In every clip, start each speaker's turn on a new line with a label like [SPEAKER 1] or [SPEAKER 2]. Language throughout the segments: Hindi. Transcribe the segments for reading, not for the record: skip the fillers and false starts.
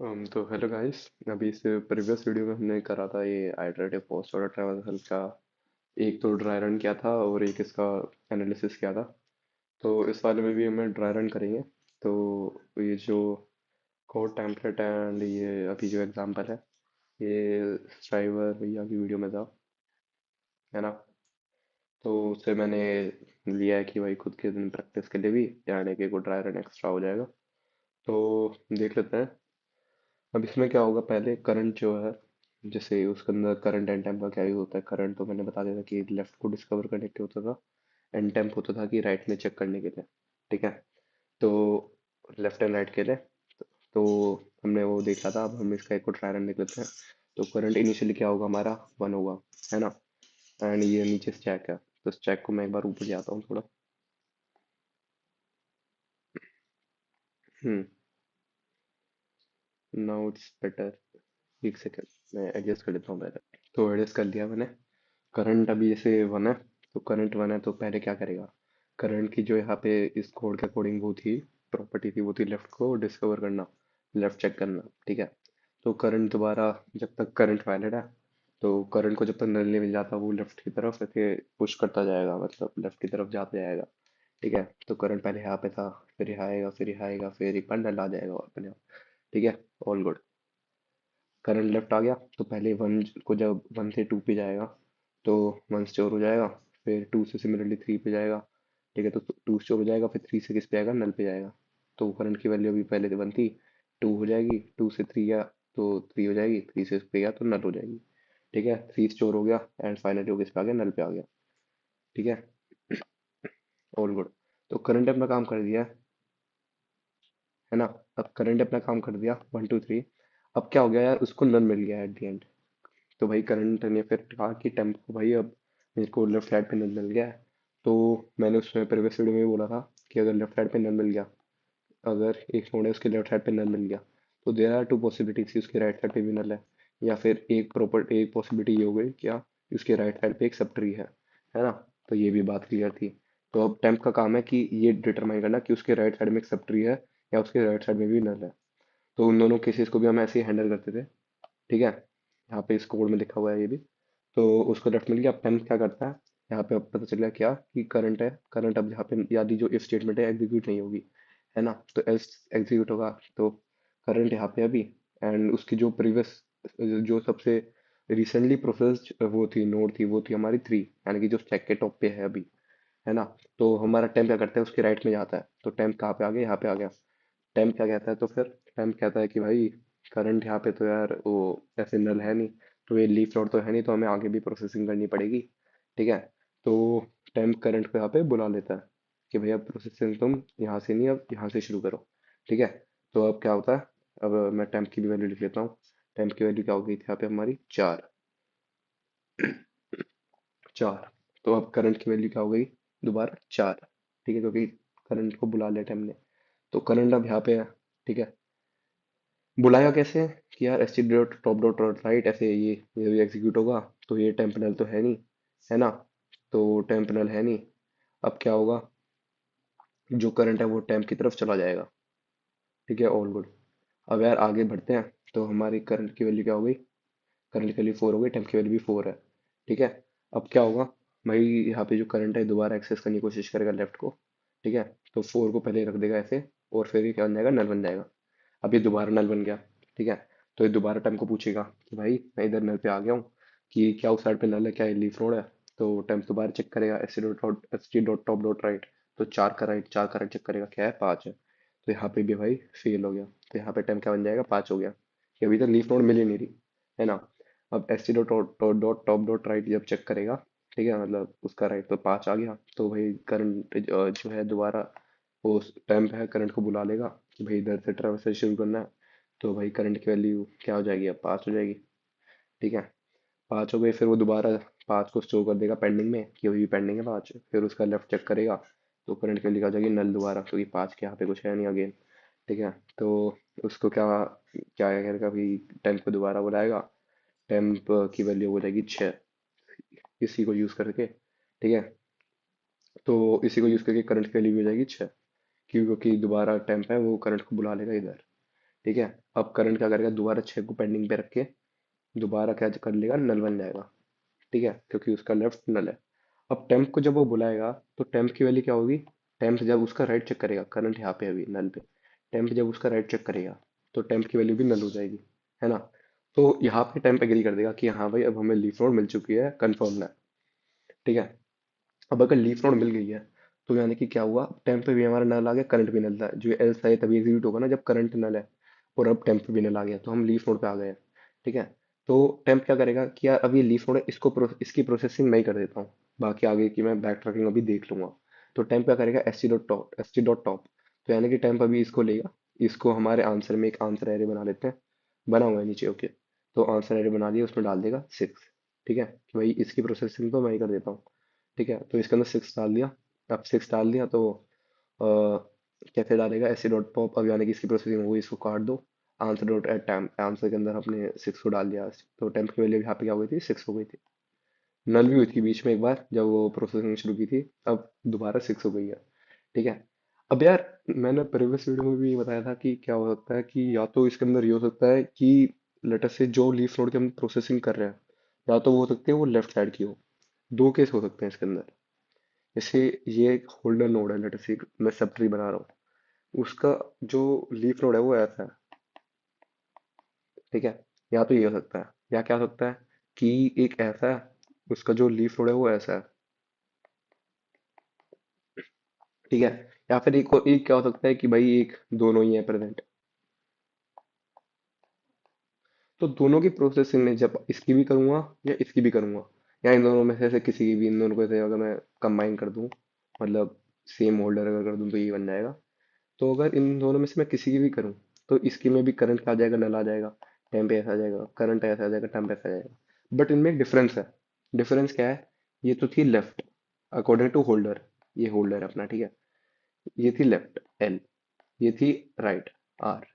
[SPEAKER 1] तो हेलो गाइस। अभी इस प्रीवियस वीडियो में हमने करा था ये आइटरेटिव पोस्ट ऑर्डर ट्रैवल का। एक तो ड्राई रन किया था और एक इसका एनालिसिस किया था। तो इस वाले में भी हमें ड्राई रन करेंगे। तो ये जो कोड टेम्पलेट एंड ये अभी जो एग्जांपल है, ये स्ट्राइवर भैया की वीडियो में था, है ना। तो उससे मैंने लिया है कि भाई खुद के दिन प्रैक्टिस के लिए भी, यानी कि को ड्राई रन एक्स्ट्रा हो जाएगा। तो देख लेते हैं। अब इसमें क्या होगा, पहले करंट जो है, जैसे उसके अंदर करंट एंड टेम्प का क्या यूज होता है। करंट तो मैंने बता दिया था कि लेफ्ट को डिस्कवर करने के लिए होता था, एंड टेम्प होता था कि राइट में चेक करने के लिए। ठीक है। तो लेफ्ट एंड राइट के लिए तो हमने वो देखा था। अब हम इसका एक और ट्राई रन देख लेते हैं। तो करंट इनिशियली क्या होगा, हमारा 1 होगा, है ना। एंड ये नीचे स्टैक है, तो स्टैक को मैं एक बार ऊपर जाता हूँ थोड़ा। हम्म। Now it's better. एक सेकेंड, मैं एडजस्ट कर लेता हूँ पहले। तो एडजस्ट कर लिया मैंने। करंट अभी जैसे 1 है, तो करंट 1 है तो पहले क्या करेगा। करंट की जो यहाँ पे इस कोड के अकॉर्डिंग वो थी, प्रॉपर्टी थी, वो थी लेफ्ट को डिस्कवर करना, लेफ्ट चेक करना। ठीक है। तो करंट दोबारा, जब तक करंट वैलिड है, तो करंट को जब तक नल नहीं मिल जाता, वो लेफ्ट की तरफ ऐसे पुश करता जाएगा, मतलब लेफ्ट की तरफ जाता जाएगा। ठीक है। तो करंट पहले यहाँ पे था, फिर यहाँ आएगा, फिर यहाँ आएगा, फिर एक बार नल आ जाएगा और अपने आप। ठीक है। All good. करंट लेफ्ट आ गया, तो पहले 1 को, जब 1 से 2 पे जाएगा, तो 1 स्टोर हो जाएगा। फिर 2 से सिमिलरली 3 पे जाएगा। ठीक है। तो 2 स्टोर हो जाएगा, फिर 3 से किस पे आएगा, नल पे जाएगा। तो करंट की वैल्यू अभी पहले से 1 थी, 2 हो जाएगी, 2 से 3 गया तो 3 हो जाएगी, 3 से इस पे गया तो नल हो जाएगी। ठीक है। 3 स्टोर हो गया एंड फाइनली वो किस पे आ गया, नल पे आ गया। ठीक है। All good. तो करंट अपना काम कर दिया है ना। अब करंट अपना काम कर दिया 1 2 3। अब क्या हो गया यार, उसको नल मिल गया एट द एंड। तो भाई करंट ने फिर कहा कि टेम्प को भाई अब मेरे को लेफ्ट साइड पे नल मिल गया है। तो मैंने उसमें प्रीवियस वीडियो में भी बोला था कि अगर लेफ्ट साइड पे नल मिल गया, अगर एक नोड है उसके लेफ्ट साइड पे नल मिल गया, तो देयर आर टू पॉसिबिलिटीज कि उसके राइट साइड पे भी नल है। या फिर एक पॉसिबिलिटी ये हो गई क्या, कि उसके राइट साइड पे एक सब ट्री है ना। तो ये भी बात क्लियर थी। तो अब टेम्प का काम है कि ये डिटरमाइन करना कि उसके राइट साइड में एक सब ट्री है या उसके राइट साइड में भी नल है। तो उन दोनों केसेस को भी हम ऐसे ही हैंडल करते थे। ठीक है। यहाँ पे इस कोड में लिखा हुआ है ये भी। तो उसको लेफ्ट मिल गया। अब टेम्प क्या करता है, यहाँ पे अब पता चल गया क्या, कि करंट है। करंट अब यहाँ पे यदि जो इफ स्टेटमेंट है एग्जीक्यूट नहीं होगी, है ना, तो एल्स एग्जीक्यूट होगा। तो करंट यहाँ पे अभी, एंड उसकी जो प्रीवियस, जो सबसे रिसेंटली प्रोसेस्ड वो थी, नोड थी, वो थी हमारी 3, यानी कि जो स्टैक के टॉप पे है अभी, है ना। तो हमारा टेम्प क्या करता है, उसके राइट में जाता है। तो टेम्प कहाँ पे आ गया, यहाँ पे आ गया। टेम्प क्या कहता है, तो फिर टेम्प कहता है कि भाई करंट यहाँ पे तो यार वो ऐसे नल है नहीं, तो ये लीफ नोड तो है नहीं, तो हमें आगे भी प्रोसेसिंग करनी पड़ेगी। ठीक है। तो टेम्प करंट को यहाँ पे बुला लेता है कि भैया प्रोसेसिंग तुम यहाँ से नहीं, अब यहाँ से शुरू करो। ठीक है। तो अब क्या होता है, अब मैं टेम्प की भी वैल्यू लिख लेता हूँ। टेम्प की वैल्यू क्या हो गई थी यहाँ पे हमारी, 4। 4। तो अब करंट की वैल्यू क्या हो गई, दोबारा 4। ठीक है, क्योंकि करंट को बुला लिया टेम्प ने। तो करंट अब यहाँ पे है। ठीक है। बुलाया कैसे, कि यार S T dot top dot right, ऐसे ये एग्जीक्यूट होगा। तो ये टेम्पनल तो है नहीं, है ना। तो टेम्पनल है नहीं। अब क्या होगा, जो करंट है वो टेम्प की तरफ चला जाएगा। ठीक है। All good. अब यार आगे बढ़ते हैं। तो हमारी करंट की वैल्यू क्या हो गई, करंट की वैल्यू 4 हो गई, टेम्प की वैल्यू भी 4 है। ठीक है। अब क्या होगा, भाई यहाँ पे जो करंट है दोबारा एक्सेस करने की कोशिश करेगा लेफ्ट को। ठीक है। तो 4 को पहले रख देगा ऐसे, और फिर ये क्या बन जाएगा, नल बन जाएगा। अब ये दोबारा नल बन गया। ठीक है। तो ये दोबारा टेम्प को पूछेगा कि भाई मैं इधर नल पे आ गया हूँ, कि क्या उस साइड पे नल है, क्या ये लीफ नोड है। तो टेम्प दोबारा चेक करेगा, S T dot top dot right. तो 4 का राइट चेक करेगा, क्या है, 5 है। तो यहाँ पे भी भाई फेल हो गया। तो यहाँ पे टेम्प क्या बन जाएगा, 5 हो गया, कि अभी तक लीफ नोड मिल ही नहीं रही, है ना। अब S T dot dot top dot right जब चेक करेगा, ठीक है, मतलब उसका राइट तो 5 आ गया, तो भाई करंट जो है दोबारा वो टेम्प है, करंट को बुला लेगा कि भाई इधर से ट्रैवर्सल शुरू करना है। तो भाई करंट की वैल्यू क्या हो जाएगी, अब 5 हो जाएगी। ठीक है। 5 हो गई, फिर वो दोबारा 5 को स्टोर कर देगा पेंडिंग में, कि अभी पेंडिंग है 5। फिर उसका लेफ्ट चेक करेगा, तो करंट की वैल्यू क्या हो जाएगी, नल दोबारा, क्योंकि 5 के यहाँ पे कुछ है नहीं अगेन। ठीक है। तो उसको क्या क्या करेगा, अभी टेम्प को दोबारा बुलाएगा। टेम्प की वैल्यू हो जाएगी 6, इसी को यूज़ करके। ठीक है। तो इसी को यूज़ करके करंट की वैल्यू हो जाएगी 6, क्योंकि दोबारा टेम्प है वो करंट को बुला लेगा इधर। ठीक है। अब करंट क्या करेगा, दोबारा 6 को पेंडिंग पे रख के दोबारा क्या कर लेगा, नल बन जाएगा। ठीक है, क्योंकि उसका लेफ्ट नल है। अब टेम्प को जब वो बुलाएगा तो टेम्प की वैल्यू क्या होगी, टेम्प जब उसका राइट चेक करेगा, करंट यहाँ पे अभी नल पे, टेम्प जब उसका राइट चेक करेगा तो टेम्प की वैल्यू भी नल हो जाएगी, है ना। तो यहाँ पे टेम्प एग्री कर देगा कि हाँ भाई अब हमें लीफ नोड मिल चुकी है, कंफर्म है। ठीक है। अब अगर लीफ नोड मिल गई है तो यानी कि क्या हुआ, टेम्प पे भी हमारा नल आ गया, करंट भी नल था, जो एल्स है तभी एग्जीक्यूट होगा ना जब करंट नल है। और अब टेम्प पे भी नल आ गया तो हम लीफ नोड पे आ गए हैं। ठीक है। तो टेम्प क्या करेगा कि यार अब ये लीफ नोड है, इसकी प्रोसेसिंग मैं ही कर देता हूँ, बाकी आगे की मैं बैक ट्रैकिंग अभी देख लूंगा। तो टेम्प क्या करेगा, एस टी डॉट टॉप। तो यानी कि टेम्प अभी इसको लेगा, इसको हमारे आंसर में एक आंसर एरे बना लेते हैं, बना हुआ है नीचे, ओके। तो आंसर एरे बना दिया, उसमें डाल देगा 6। ठीक है, कि भाई इसकी प्रोसेसिंग तो मैं ही कर देता हूँ। ठीक है, तो इसके अंदर 6 डाल दिया। अब 6 डाल दिया तो कैसे डालेगा, एस सी डॉट पॉप, अब यानी कि इसकी प्रोसेसिंग हो गई, इसको काट दो। Answer dot at time, answer के अंदर अपने 6 को डाल दिया, तो टेम्प की वैल्यू यहाँ पे क्या हो गई थी, 6 हो गई थी। नल भी हुई थी बीच में एक बार जब वो प्रोसेसिंग शुरू की थी, अब दोबारा 6 हो गई है। ठीक है। अब यार मैंने प्रीवियस वीडियो में भी ये बताया था कि क्या हो सकता है कि या तो इसके अंदर ये हो सकता है कि लेटर से जो लीफ नोड की हम प्रोसेसिंग कर रहे हैं, या तो वो हो सकती है वो लेफ्ट साइड की हो। दो केस हो सकते हैं इसके अंदर। जैसे ये एक होल्डर नोड है, लेटर से मैं सब ट्री बना रहा हूँ, उसका जो लीफ नोड है वो ऐसा है। ठीक है। या तो ये हो सकता है, या क्या हो सकता है कि एक ऐसा है, उसका जो लीफ नोड है वो ऐसा है। ठीक है। या फिर एक क्या हो सकता है कि भाई एक दोनों ही है प्रेजेंट। तो दोनों की प्रोसेसिंग में जब इसकी भी करूंगा या इसकी भी करूंगा, या इन दोनों में से किसी की भी, इन दोनों को से अगर मैं कंबाइन कर दूं, मतलब सेम होल्डर अगर कर दूं तो ये बन जाएगा। तो अगर इन दोनों में से मैं किसी की भी करूं तो इसकी में भी करंट आ जाएगा, नल आ जाएगा, टेम्प ऐसा आ जाएगा, करंट ऐसा आ जाएगा, टेम्प ऐसा आ जाएगा। बट इनमें एक डिफरेंस है। डिफरेंस क्या है, ये तो थी लेफ्ट अकॉर्डिंग टू होल्डर, ये होल्डर है अपना, ठीक है। ये थी लेफ्ट एल, ये थी राइट आर।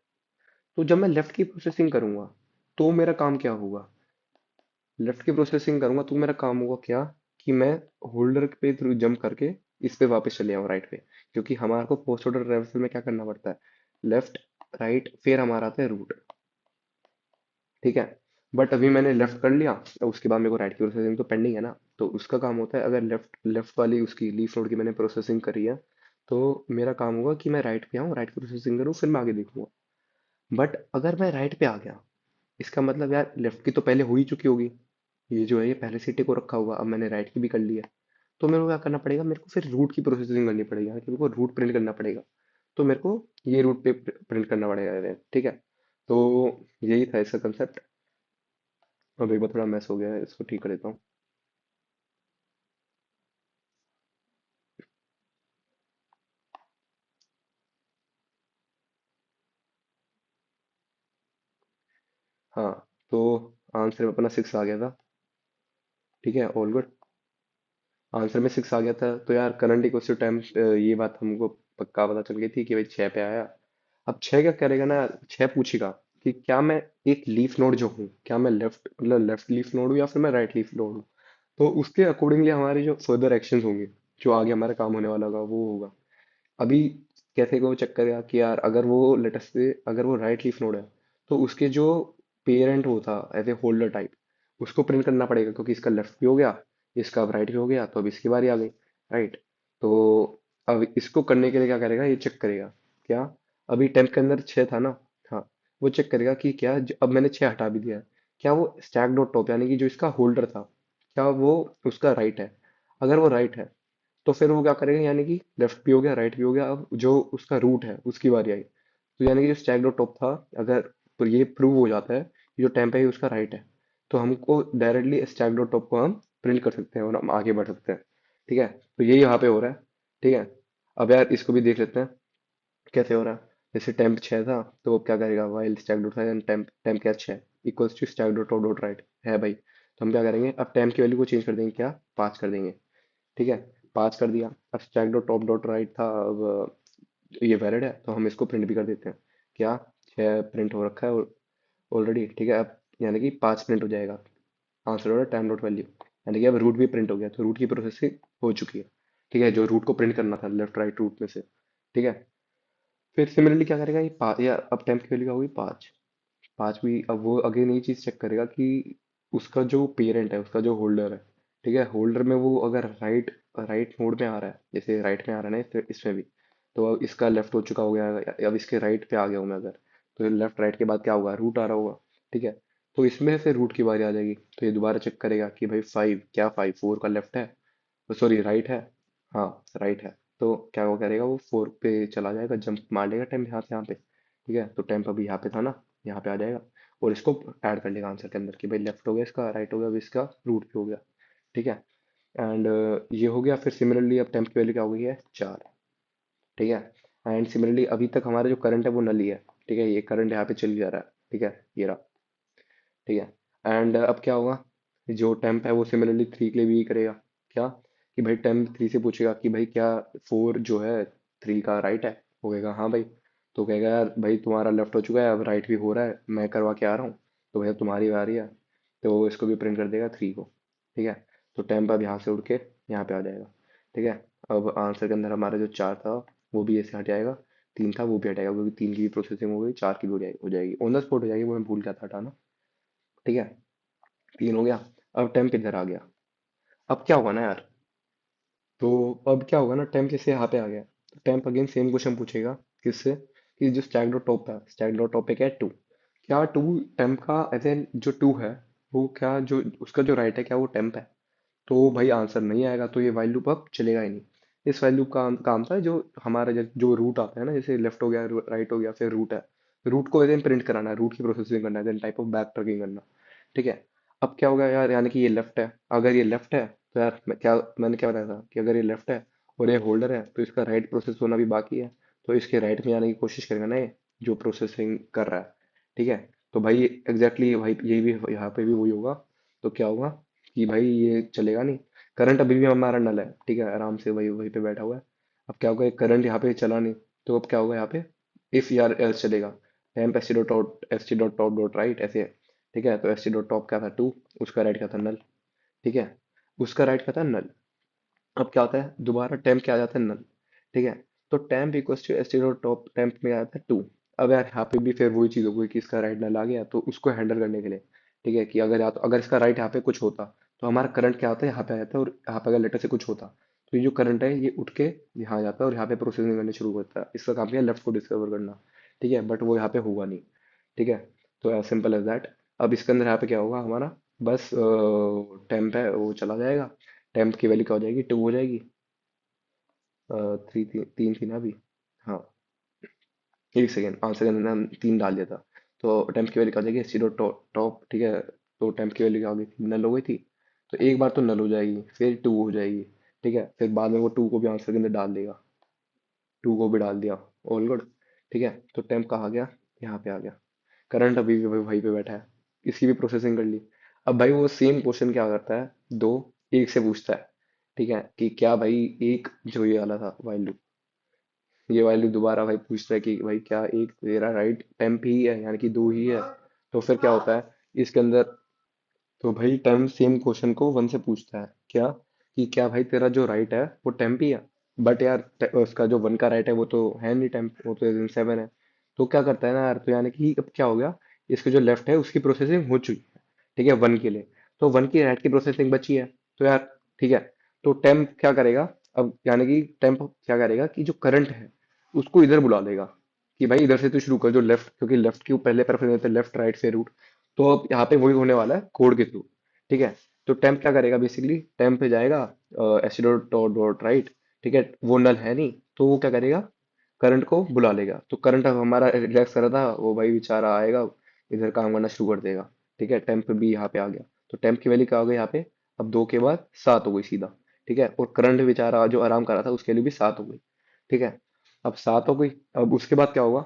[SPEAKER 1] तो जब मैं लेफ्ट की प्रोसेसिंग करूंगा तो मेरा काम क्या होगा, लेफ्ट की प्रोसेसिंग करूंगा तो मेरा काम होगा क्या, कि मैं होल्डर पे थ्रू जंप करके इस पे वापस चले आऊँ राइट पे। क्योंकि हमारे को पोस्ट ऑर्डर रिवर्सल में क्या करना पड़ता है, लेफ्ट राइट फिर हमारा आता है रूट। ठीक है। बट अभी मैंने लेफ्ट कर लिया, तो उसके बाद मेरे को राइट की प्रोसेसिंग तो पेंडिंग है ना, तो उसका काम होता है अगर लेफ्ट लेफ्ट वाली उसकी लीफ नोड की मैंने प्रोसेसिंग करी है, तो मेरा काम होगा कि मैं राइट पे आऊँ, राइट की प्रोसेसिंग करूँ, फिर मैं आगे देखूंगा। बट अगर मैं राइट पे आ गया, इसका मतलब यार लेफ्ट की तो पहले हो ही चुकी होगी, ये जो है ये पहले से टिक को रखा होगा, अब मैंने राइट की भी कर ली है। तो मेरे को क्या करना पड़ेगा, मेरे को फिर रूट की प्रोसेसिंग करनी पड़ेगी, यानी कि मेरे को रूट प्रिंट करना पड़ेगा। तो मेरे को ये रूट पे प्रिंट करना पड़ेगा, ठीक है। तो यही था इसका कंसेप्ट। अब एक बार थोड़ा मैस हो गया है, इसको ठीक कर देता हूँ। हाँ, तो आंसर में अपना 6 आ गया था। ठीक है, ऑल गुड। आंसर में 6 आ गया था, तो यार करंट इक्वल टू टाइम, ये बात हमको पक्का पता चल गई थी कि भाई 6 पे आया। अब 6 क्या करेगा ना, 6 पूछेगा कि क्या मैं एक लीफ नोड जो हूँ, क्या मैं लेफ्ट मतलब लेफ्ट लीफ नोड हूँ या फिर मैं राइट लीफ नोड हूँ। तो उसके अकॉर्डिंगली हमारे जो फर्दर एक्शंस होंगे, जो आगे हमारा काम होने वाला होगा वो होगा। अभी कैसे को चेक करेगा कि यार अगर वो लेटेस्ट से अगर वो राइट लीफ नोड है, तो उसके जो पेरेंट वो था एज ए होल्डर टाइप, उसको प्रिंट करना पड़ेगा, क्योंकि इसका लेफ्ट भी हो गया, इसका अब राइट भी हो गया, तो अब इसकी बारी आ गई, राइट। तो अब इसको करने के लिए क्या करेगा, ये चेक करेगा क्या, अभी टेम्प के अंदर 6 था ना। हाँ, वो चेक करेगा कि क्या अब मैंने 6 हटा भी दिया है, क्या वो स्टैक डॉट टॉप यानी कि जो इसका होल्डर था, क्या वो उसका राइट है। अगर वो राइट है तो फिर वो क्या करेगा, यानी कि लेफ्ट भी हो गया, राइट भी हो गया, अब जो उसका रूट है उसकी बारी आई। तो यानी कि जो स्टैक डॉट टॉप था, अगर तो ये प्रूव हो जाता है कि जो टेम्प है ये उसका राइट है, तो हमको डायरेक्टली स्टैक डॉट टॉप को हम प्रिंट कर सकते हैं और हम आगे बढ़ सकते हैं। ठीक है, तो ये यहाँ पे हो रहा है। ठीक है। अब यार इसको भी देख लेते हैं कैसे हो रहा है। जैसे टेम्प 6 था, तो वो क्या करेगा, while stack dot end temp temp क्या 6 equals to stack dot top dot right है भाई। तो हम क्या करेंगे, अब टेम्प की वैल्यू को चेंज कर देंगे, क्या 5 कर देंगे। ठीक है, 5 कर दिया। अब stack dot top dot right था, अब ये वैलिड है तो हम इसको प्रिंट भी कर देते हैं, क्या 6 प्रिंट हो रखा है ऑलरेडी। ठीक है, अब यानी कि 5 प्रिंट हो जाएगा, आंसर हो रहा है टाइम डॉट वैल्यू, यानी कि अब रूट भी प्रिंट हो गया, तो रूट की प्रोसेसिंग हो चुकी है। ठीक है, जो रूट को प्रिंट करना था लेफ्ट राइट रूट में से। ठीक है। फिर सिमिलरली क्या करेगा ये या अब टेम्प की वैल्यू क्या होगी 5। 5 भी अब वो अगेन ये चीज चेक करेगा कि उसका जो पेरेंट है, उसका जो होल्डर है, ठीक है, होल्डर में वो अगर राइट राइट मोड में आ रहा है, जैसे राइट में आ रहा है ना इसमें भी, तो अब इसका लेफ्ट हो चुका हो गया, अब इसके राइट पे आ गया हूँ मैं अगर, तो लेफ्ट राइट के बाद क्या होगा, रूट आ रहा होगा, ठीक है। तो इसमें से रूट की बारी आ जाएगी, तो ये दोबारा चेक करेगा कि भाई 5 क्या 5 4 का लेफ्ट है, सॉरी राइट है, हाँ राइट है। तो क्या वो करेगा, वो 4 पे चला जाएगा, जंप मार लेगा टेम्प यहाँ से यहाँ पे, ठीक है। तो टेम्प अभी यहाँ पे था ना, यहाँ पे आ जाएगा और इसको ऐड कर लेगा आंसर के अंदर कि भाई लेफ्ट हो गया इसका, राइट हो गया, अब इसका रूट पे हो गया, ठीक है। एंड ये हो गया। फिर सिमिलरली अब टेम्प की वैल्यू क्या हो गई है 4, ठीक है। एंड सिमिलरली अभी तक हमारा जो करंट है वो नल ही है, ठीक है, ये करंट यहाँ पे चल जा रहा है, ठीक है, ये रहा, ठीक है। एंड अब क्या होगा, जो टेम्प है वो सिमिलरली 3 के लिए भी करेगा, क्या कि भाई टेम्प 3 से पूछेगा कि भाई क्या 4 जो है 3 का राइट है, वो कहेगा हाँ भाई। तो कहेगा यार भाई तुम्हारा लेफ्ट हो चुका है, अब राइट भी हो रहा है, मैं करवा के आ रहा हूँ, तो भैया तुम्हारी बारी है। तो वो इसको भी प्रिंट कर देगा 3 को, ठीक है। तो टेम्प अब यहाँ से उड़ के यहाँ पे आ जाएगा, ठीक है। अब आंसर के अंदर हमारा जो 4 था वो भी ऐसे हट जाएगा, 3 था वो भी हटाएगा, क्योंकि 3 की भी प्रोसेसिंग हो गई, 4 की भी हो जाएगी ऑन द स्पॉट हो जाएगी, वो मैं भूल गया था हटाना, ठीक है। 3 हो गया। अब टेम्प इधर आ गया। अब क्या होगा ना यार, तो अब क्या होगा ना, टेम्प जैसे यहाँ पे आ गया, तो टेम्प अगेन सेम क्वेश्चन पूछेगा, किससे, कि जो स्टैक डॉट टॉप है, स्टैक डॉट टॉप पे क्या है 2, क्या 2 टेम्प का एज एन जो 2 है, वो क्या जो उसका जो राइट है क्या वो टेम्प है। तो भाई आंसर नहीं आएगा, तो ये वाइल लूप अब चलेगा ही नहीं। इस वाइल लूप का काम था जो हमारा जो रूट आता है ना, जैसे लेफ्ट हो गया राइट हो गया फिर रूट है, रूट को एज प्रिंट कराना है, रूट की प्रोसेसिंग करना है, then type of back tracking करना, ठीक है। अब क्या होगा यार, यानी कि ये लेफ्ट है, अगर ये लेफ्ट है तो यार मैंने क्या बताया था कि अगर ये लेफ्ट है और ये होल्डर है तो इसका राइट प्रोसेस होना भी बाकी है, तो इसके राइट में आने की कोशिश करेगा ना ये जो प्रोसेसिंग कर रहा है, ठीक है। तो भाई एग्जैक्टली भाई ये भी यहाँ पे भी वही होगा। तो क्या होगा कि भाई ये चलेगा नहीं, करंट अभी भी हमारा नल है, ठीक है, आराम से वही वहीं पे बैठा हुआ है। अब क्या होगा, करंट यहाँ पे चला नहीं, तो अब क्या होगा यहाँ पे, इफ यार एल्स चलेगा, temp S T dot top dot right ऐसे है, ठीक है। तो एस टी डॉट टॉप क्या था 2, उसका राइट क्या था नल, ठीक है, उसका राइट क्या था नल। अब क्या होता है दोबारा टेम्प क्या आ जाता है नल, ठीक है। तो temp equals to S T dot top temp में आ जाता है 2। अब यार यहाँ पे भी फिर वही चीज़ हो गई कि इसका राइट नल आ गया, तो उसको हैंडल करने के लिए, ठीक है, कि अगर या तो अगर इसका राइट यहाँ पे कुछ होता तो हमारा करंट क्या होता है यहाँ पे आ जाता है, और यहाँ पे अगर लेटर से कुछ होता तो ये जो करंट है ये उठ के यहाँ आ जाता है और यहाँ पे प्रोसेसिंग करनी शुरू करता है, इसका काम क्या है लेफ्ट को डिस्कवर करना, ठीक है, बट वो यहाँ पे होगा नहीं, ठीक है। तो एज सिंपल एज दैट। अब इसके अंदर यहाँ पे क्या होगा हमारा, बस टेम्प है वो चला जाएगा, टेम्प की वैल्यू क्या हो जाएगी 2 हो जाएगी, 3 थी ना अभी, हाँ, एक सेकेंड, आंसर के अंदर हम 3 डाल दिया था, तो टेम्प की वैल्यू क्या हो जाएगी जीरो टॉप, ठीक है। तो टेम्प की वैल्यू क्या हो गई थी, नल हो गई थी, तो एक बार तो नल हो जाएगी फिर 2 हो जाएगी, ठीक है, फिर बाद में वो 2 को भी आंसर के अंदर डाल देगा, 2 को भी डाल दिया, ऑल गुड, ठीक है। तो टेम्प कहाँ गया, यहाँ पे आ गया, करंट अभी भी वहीं पे बैठा है, इसकी भी प्रोसेसिंग कर ली। अब भाई वो सेम क्वेश्चन क्या करता है, दो एक से पूछता है, ठीक है, कि क्या भाई एक जो ये वाला था वाइल लूप, ये वाइल लूप दोबारा भाई पूछता है कि भाई क्या एक तेरा राइट टेम्प ही है, यानी कि 2 ही है। तो फिर क्या होता है इसके अंदर, तो भाई टेम्प सेम क्वेश्चन को 1 से पूछता है, क्या कि क्या भाई तेरा जो राइट है वो टेम्प ही है, बट यार उसका जो 1 का राइट है वो तो है नहीं टेम्प, वो तो 7 है। तो क्या करता है ना यार, तो यानी कि अब क्या हो गया, इसके जो लेफ्ट है उसकी प्रोसेसिंग हो चुकी है, ठीक है 1 के लिए, तो 1 की राइट की प्रोसेसिंग बची है, तो यार ठीक है। तो टेम्प क्या करेगा, अब यानी कि टेम्प क्या करेगा कि जो करंट है उसको इधर बुला लेगा, कि भाई इधर से तू शुरू कर, जो लेफ्ट, क्योंकि लेफ्ट की पहले प्रेफरेंस देते हैं लेफ्ट राइट से रूट, तो अब यहाँ पे वही होने वाला है कोड के थ्रू, ठीक है। तो टेम्प क्या करेगा, बेसिकली टेम्प पे जाएगा S dot dot dot right, ठीक है, वो नल है नहीं, तो वो क्या करेगा करंट को बुला लेगा, तो करंट अब हमारा रिलैक्स कर रहा था वो भाई बेचारा आएगा, इधर काम करना शुरू कर देगा, ठीक है। टेम्प भी यहाँ पे आ गया, तो टेम्प की वैल्यू क्या हो गई यहाँ पे, अब 2 के बाद 7 हो गई सीधा, ठीक है, और करंट बेचारा जो आराम कर रहा था उसके लिए भी 7 हो गई, ठीक है। अब 7 हो गई, अब उसके बाद क्या होगा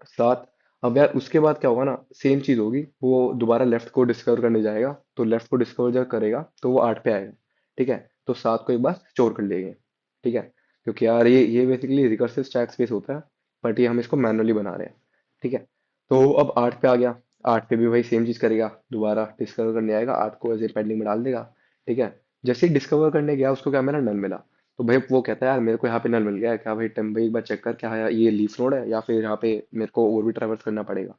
[SPEAKER 1] 7। अब यार उसके बाद क्या होगा ना, सेम चीज होगी, वो दोबारा लेफ्ट को डिस्कवर करने जाएगा, तो लेफ्ट को डिस्कवर जब करेगा तो वो 8 पे आएगा, ठीक है। तो 7 को एक बार स्टोर कर लेंगे, ठीक है, क्योंकि यार ये बेसिकली रिकर्सिव स्टैक स्पेस होता है, बट ये हम इसको मैनुअली बना रहे हैं, ठीक है। तो अब 8 पे आ गया, 8 पे भी वही सेम चीज करेगा, दोबारा डिस्कवर करने आएगा, 8 को एज ए पेंडिंग में डाल देगा, ठीक है। जैसे ही डिस्कवर करने गया उसको क्या मिला, नल मिला, तो भाई वो कहता है यार मेरे को यहाँ पे नल मिल गया है, क्या भाई टेम्प भाई एक बार चेक कर क्या है ये लीफ नोड है या फिर यहाँ पे मेरे को और भी ट्रैवर्स करना पड़ेगा।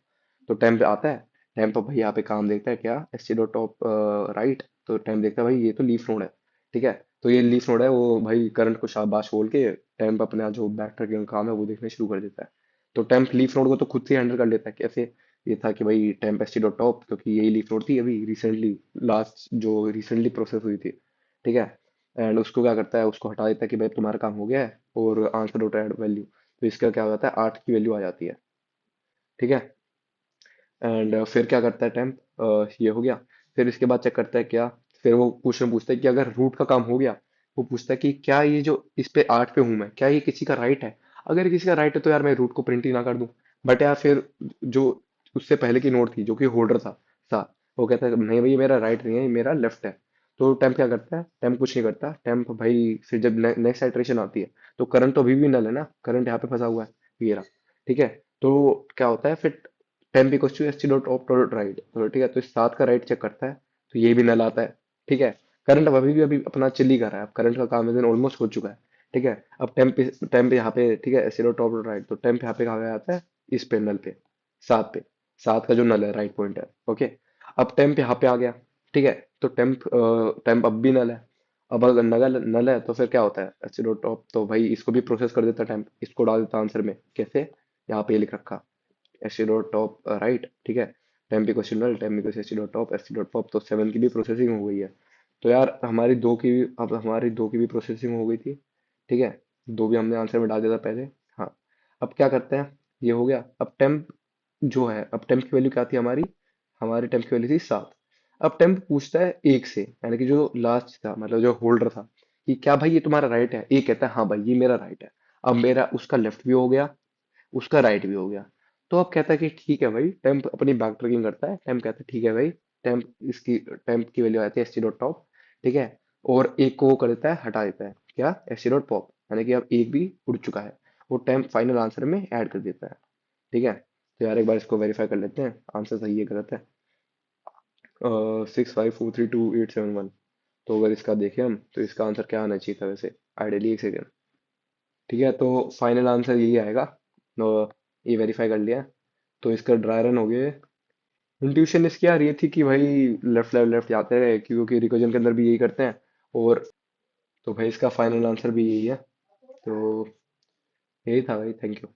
[SPEAKER 1] तो टेम्प आता है, टेम्प भाई यहाँ पे काम देखता है क्या S T dot top right, तो टेम्प देखता है भाई ये तो लीफ नोड है। ठीक है, तो ये लीफ नोड है, वो भाई करंट को शाबाश बोल के टेम्प अपना जो बैक ट्रैकिंग का काम है वो देखना शुरू कर देता है। तो टेम्प लीफ नोड को तो खुद से हैंडल कर लेता है कैसे, ये था कि भाई temp S T dot top, क्योंकि यही लीफ नोड थी अभी रिसेंटली, लास्ट जो रिसेंटली प्रोसेस हुई थी। ठीक है, एंड उसको क्या करता है, उसको हटा देता है कि भाई तुम्हारा काम हो गया है और आंसर डॉट ऐड वैल्यू, तो इसका क्या हो जाता है 8 की वैल्यू आ जाती है। ठीक है, एंड फिर क्या करता है टेम्प, ये हो गया। फिर इसके बाद चेक करता है क्या, फिर वो क्वेश्चन पूछता है कि अगर रूट का काम हो गया, वो पूछता है कि क्या ये जो इस पे 8 पे हूं मैं, क्या ये किसी का राइट है। अगर ये किसी का राइट है तो यार मैं रूट को प्रिंट ही ना कर दूं। बट यार फिर जो उससे पहले की नोट थी जो कि होल्डर था, वो कहता है नहीं भाई ये मेरा राइट नहीं है, ये मेरा लेफ्ट है। तो टेम्प क्या करता है, टेम्प कुछ नहीं करता, टेम्प भाई फिर जब नेक्स्ट आइट्रेशन आती है, तो करंट तो अभी भी नल है ना, करंट यहाँ पे फंसा हुआ है ये रहा। ठीक है, तो क्या होता है फिर temp equals to S T dot off dot right, तो ठीक है, तो इस 7 का राइट चेक करता है, तो ये भी नल आता है। ठीक है, करंट अभी भी अपना चिल ही कर रहा है, अब करंट का काम ऑलमोस्ट हो चुका है। ठीक है, अब टेम्प यहाँ पे, ठीक है, S T dot off dot right, तो टेम्प यहाँ पे कहा आता है इस पे नल पे, 7 पे, 7 का जो नल है राइट पॉइंट है। ओके, अब टेम्प यहाँ पे आ गया। ठीक है, तो टेम्प अब भी नल है। अब अगर नल नल है तो फिर क्या होता है एस टी डॉट ऑफ, तो भाई इसको भी प्रोसेस कर देता है टेम्प, इसको डाल देता आंसर में कैसे, यहाँ पे ये लिख रखा एस डॉट टॉप राइट। ठीक है, टेम्पी क्वेश्चन नल टेम्पी को S dot top S dot pop, तो 7 की भी प्रोसेसिंग हो गई है। तो यार हमारी दो की भी, अब हमारी दो की भी प्रोसेसिंग हो गई थी। ठीक है, दो भी हमने आंसर में डाल दिया था पहले। हाँ, अब क्या करते हैं, ये हो गया। अब टेम्प जो है, अब टेम्प की वैल्यू क्या थी हमारी, हमारी टेम्प की वैल्यू थी 7। अब टेम्प पूछता है एक से, यानी कि जो लास्ट था मतलब जो होल्डर था, कि क्या भाई ये तुम्हारा राइट है, एक कहता है हाँ भाई ये मेरा राइट है। अब मेरा उसका लेफ्ट भी हो गया, उसका राइट भी हो गया। तो अब कहता है कि ठीक है भाई, टेम्प अपनी बैक ट्रैकिंग करता है, टेम्प कहता है ठीक है भाई, टेम्प की वैल्यू आती है एस टी डॉट टॉप। ठीक है, और एक को वो कर देता है, हटा देता है क्या एस टी डॉट पॉप, यानी कि अब एक भी उड़ चुका है, वो टेम्प फाइनल आंसर में ऐड कर देता है। ठीक है, तो यार एक बार इसको वेरीफाई कर लेते हैं आंसर सही है गलत है। 6543287 तो अगर इसका देखें हम तो इसका आंसर क्या आना चाहिए था वैसे, आइडियली एक सेकेंड। ठीक है, तो फाइनल आंसर यही आएगा। ये वेरीफाई कर लिया, तो इसका ड्राई रन हो गया। इंट्यूशन इसकी यार ये थी कि भाई लेफ्ट लेफ्ट लेफ्ट जाते रहे, क्योंकि रिकर्जन के अंदर भी यही करते हैं। और तो भाई इसका फाइनल आंसर भी यही है। तो यही था भाई, थैंक यू।